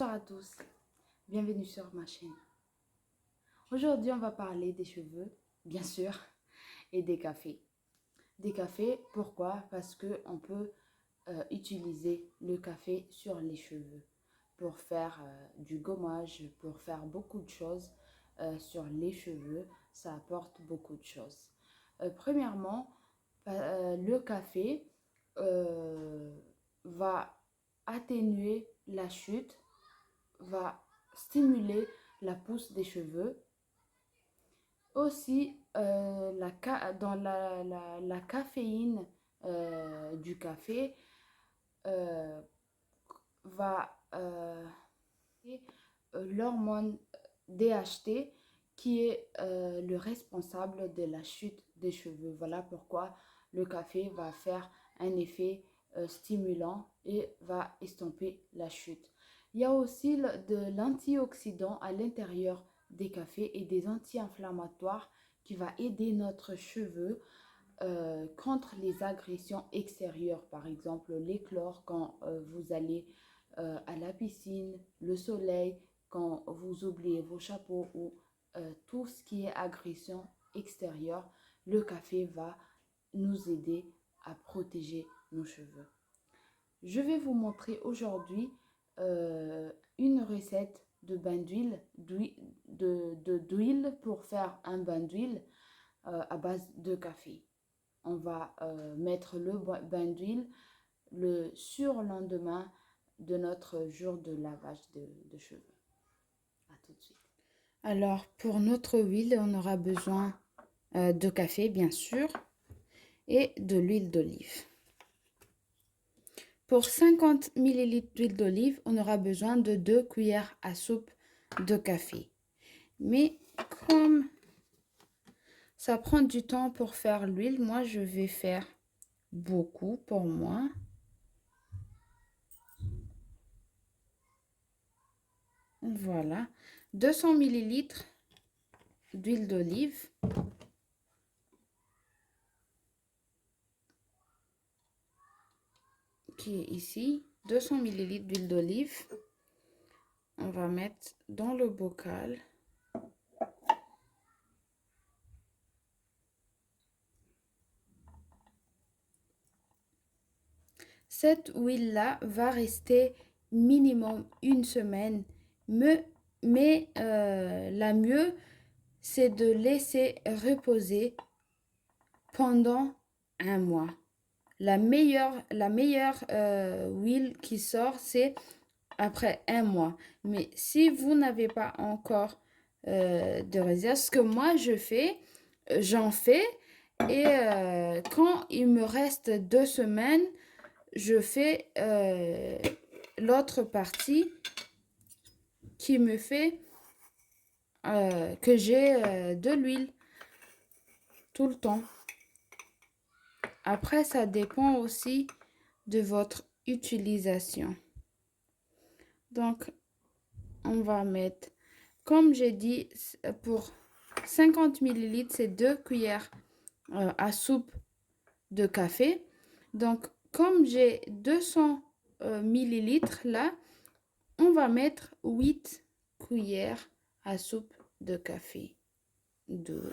Bonjour à tous, bienvenue sur ma chaîne. Aujourd'hui, on va parler des cheveux, bien sûr, et des cafés. Des cafés, pourquoi? Parce qu'on peut utiliser le café sur les cheveux pour faire du gommage, pour faire beaucoup de choses sur les cheveux. Ça apporte beaucoup de choses. Premièrement, le café euh, va atténuer la chute, va stimuler la pousse des cheveux. Aussi, dans la caféine du café euh, va l'hormone DHT qui est le responsable de la chute des cheveux. Voilà pourquoi le café va faire un effet stimulant et va estomper la chute. Il y a aussi de l'antioxydant à l'intérieur des cafés et des anti-inflammatoires qui va aider notre cheveu contre les agressions extérieures, par exemple l'éclore quand vous allez à la piscine, le soleil, quand vous oubliez vos chapeaux ou tout ce qui est agression extérieure, le café va nous aider à protéger nos cheveux. Je vais vous montrer aujourd'hui une recette de bain d'huile, d'huile pour faire un bain d'huile à base de café. On va mettre le bain d'huile le surlendemain de notre jour de lavage de cheveux. À tout de suite. Alors, pour notre huile, on aura besoin de café, bien sûr, et de l'huile d'olive. Pour 50 ml d'huile d'olive, on aura besoin de 2 cuillères à soupe de café. Mais comme ça prend du temps pour faire l'huile, moi, je vais faire beaucoup pour moi. Voilà, 200 ml d'huile d'olive. Qui est ici, 200 ml d'huile d'olive. On va mettre dans le bocal. Cette huile-là va rester minimum une semaine, mais la mieux, c'est de laisser reposer pendant un mois. La meilleure huile qui sort, c'est après un mois. Mais si vous n'avez pas encore de réserve, ce que moi je fais, j'en fais. Et quand il me reste 2 semaines, je fais l'autre partie qui me fait que j'ai de l'huile tout le temps. Après, ça dépend aussi de votre utilisation. Donc, on va mettre, comme j'ai dit, pour 50 ml, c'est 2 cuillères à soupe de café. Donc, comme j'ai 200 ml là, on va mettre 8 cuillères à soupe de café. 2,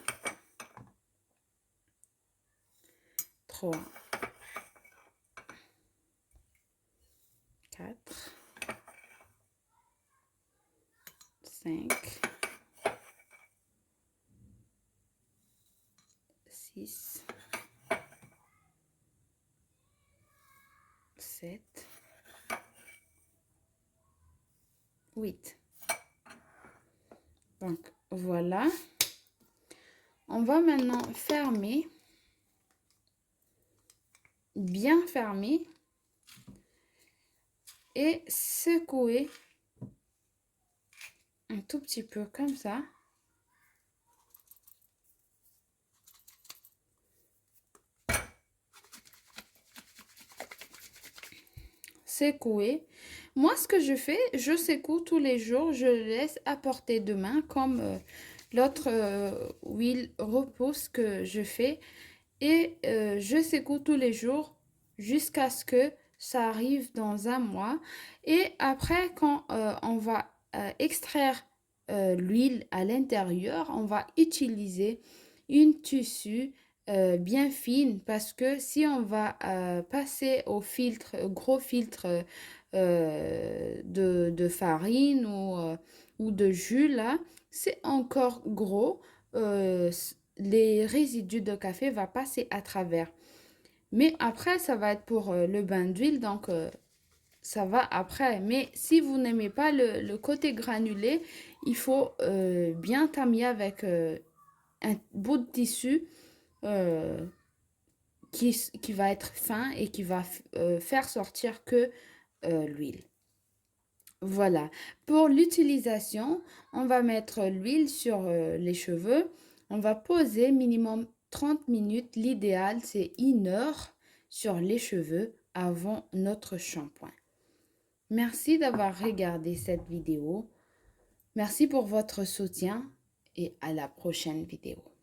3, 4, 5, 6, 7, 8. Donc, voilà. On va maintenant fermer, bien fermer et secouer un tout petit peu comme ça. Secouer. Moi, ce que je fais, je secoue tous les jours, je le laisse à portée de main comme l'autre huile repousse que je fais. Et je secoue tous les jours jusqu'à ce que ça arrive dans un mois. Et après, quand on va extraire l'huile à l'intérieur, on va utiliser une tissu bien fine parce que si on va passer au filtre, au gros filtre de farine ou de jus là, c'est encore gros. Les résidus de café va passer à travers. Mais après, ça va être pour le bain d'huile, donc ça va après. Mais si vous n'aimez pas le côté granulé, il faut bien tamiser avec un bout de tissu euh, qui va être fin et qui va faire sortir que l'huile. Voilà. Pour l'utilisation, on va mettre l'huile sur les cheveux. On va poser minimum 30 minutes. L'idéal, c'est 1 heure sur les cheveux avant notre shampoing. Merci d'avoir regardé cette vidéo. Merci pour votre soutien et à la prochaine vidéo.